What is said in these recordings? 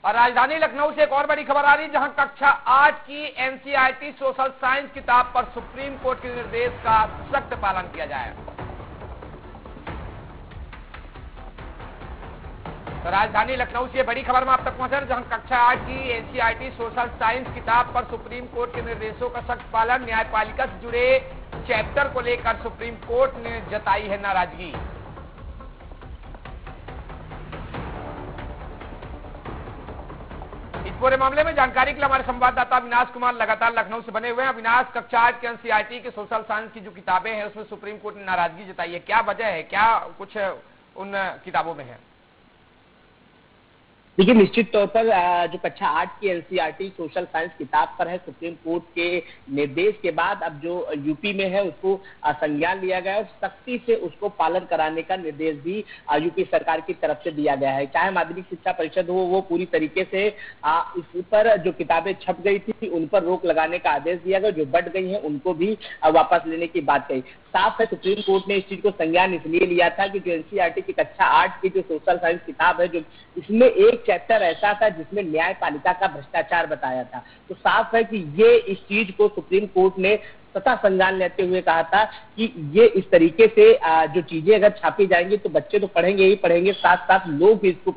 और राजधानी लखनऊ से एक और बड़ी खबर आ रही है, जहां कक्षा 8 की एनसीईआरटी सोशल साइंस किताब पर सुप्रीम कोर्ट के निर्देश का सख्त पालन किया जाए। तो राजधानी लखनऊ से बड़ी खबर में आप तक पहुंचा, जहां कक्षा 8 की एनसीईआरटी सोशल साइंस किताब पर सुप्रीम कोर्ट के निर्देशों का सख्त पालन, न्यायपालिका से जुड़े चैप्टर को लेकर सुप्रीम कोर्ट ने जताई है नाराजगी। इस पूरे मामले में जानकारी के लिए हमारे संवाददाता अविनाश कुमार लगातार लखनऊ से बने हुए हैं। अविनाश, कक्षा 8 के एनसीईआरटी के सोशल साइंस की जो किताबें हैं उसमें सुप्रीम कोर्ट ने नाराजगी जताई है, क्या वजह है, क्या कुछ उन किताबों में है? देखिए, निश्चित तौर पर जो कक्षा 8 की एनसीईआरटी सोशल साइंस किताब पर है, सुप्रीम कोर्ट के निर्देश के बाद अब जो यूपी में है उसको संज्ञान लिया गया और सख्ती से उसको पालन कराने का निर्देश भी यूपी सरकार की तरफ से दिया गया है। चाहे माध्यमिक शिक्षा परिषद हो, वो पूरी तरीके से इस पर जो किताबें छप गई थी उन पर रोक लगाने का आदेश दिया गया, जो बढ़ गई हैं उनको भी वापस लेने की बात कही। साफ है, सुप्रीम कोर्ट ने इस चीज को संज्ञान इसलिए लिया था कि जो एनसीईआरटी की कक्षा 8 की जो सोशल साइंस किताब है, जो इसमें एक चैप्टर ऐसा था जिसमें न्यायपालिका का भ्रष्टाचार बताया था। तो साफ है कि ये इस चीज को सुप्रीम कोर्ट ने तथा संज्ञान लेते हुए कहा था कि ये इस तरीके से जो चीजें अगर छापी जाएंगी तो बच्चे तो पढ़ेंगे ही पढ़ेंगे, साथ साथ लोग भी इसको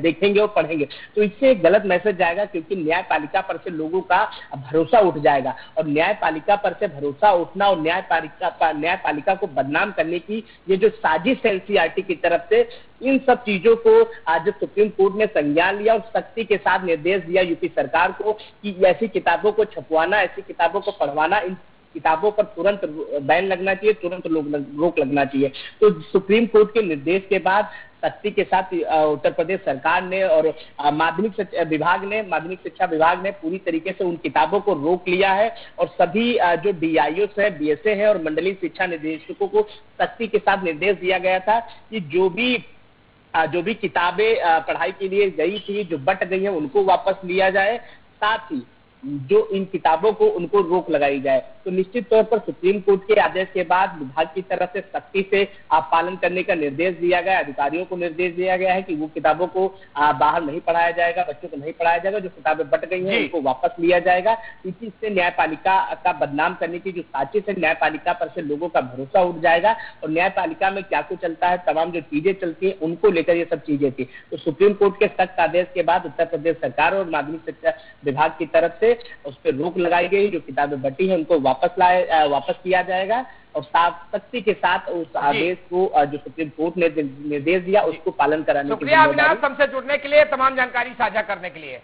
देखेंगे और पढ़ेंगे, तो इससे एक गलत मैसेज जाएगा, क्योंकि न्यायपालिका पर से लोगों का भरोसा उठ जाएगा। और न्यायपालिका पर से भरोसा उठना और न्यायपालिका को बदनाम करने की ये जो साजिश है एनसीईआरटी की तरफ से, इन सब चीजों को आज सुप्रीम कोर्ट ने संज्ञान लिया और सख्ती के साथ निर्देश दिया यूपी सरकार को कि ऐसी किताबों को छपवाना, ऐसी किताबों को पढ़वाना, इन किताबों पर तुरंत बैन लगना चाहिए, तुरंत रोक लगना चाहिए। तो सुप्रीम कोर्ट के निर्देश के बाद सख्ती के साथ उत्तर प्रदेश सरकार ने और माध्यमिक शिक्षा विभाग ने पूरी तरीके से उन किताबों को रोक लिया है और सभी जो डीआईओ है, बीएसए है और मंडलीय शिक्षा निदेशकों को सख्ती के साथ निर्देश दिया गया था कि जो भी किताबें पढ़ाई के लिए गई थी, जो बट गई हैं, उनको वापस लिया जाए, साथ ही जो इन किताबों को उनको रोक लगाई जाए। तो निश्चित तौर पर सुप्रीम कोर्ट के आदेश के बाद विभाग की तरफ से सख्ती से पालन करने का निर्देश दिया गया, अधिकारियों को निर्देश दिया गया है कि वो किताबों को बाहर नहीं पढ़ाया जाएगा, बच्चों को नहीं पढ़ाया जाएगा, जो किताबें बट गई हैं उनको वापस लिया जाएगा। इसी से न्यायपालिका का बदनाम करने की जो साजिश है, न्यायपालिका पर से लोगों का भरोसा उठ जाएगा और न्यायपालिका में क्या कुछ चलता है, तमाम जो चीजें चलती है उनको लेकर ये सब चीजें थी। तो सुप्रीम कोर्ट के सख्त आदेश के बाद उत्तर प्रदेश सरकार और माध्यमिक शिक्षा विभाग की तरफ से उस पर रोक लगाई गई, जो किताबें बटी हैं उनको वापस किया जाएगा और सख्ती के साथ उस आदेश को जो सुप्रीम कोर्ट ने निर्देश दिया उसको पालन कराने की। शुक्रिया अविनाश, हमसे जुड़ने के लिए, तमाम जानकारी साझा करने के लिए।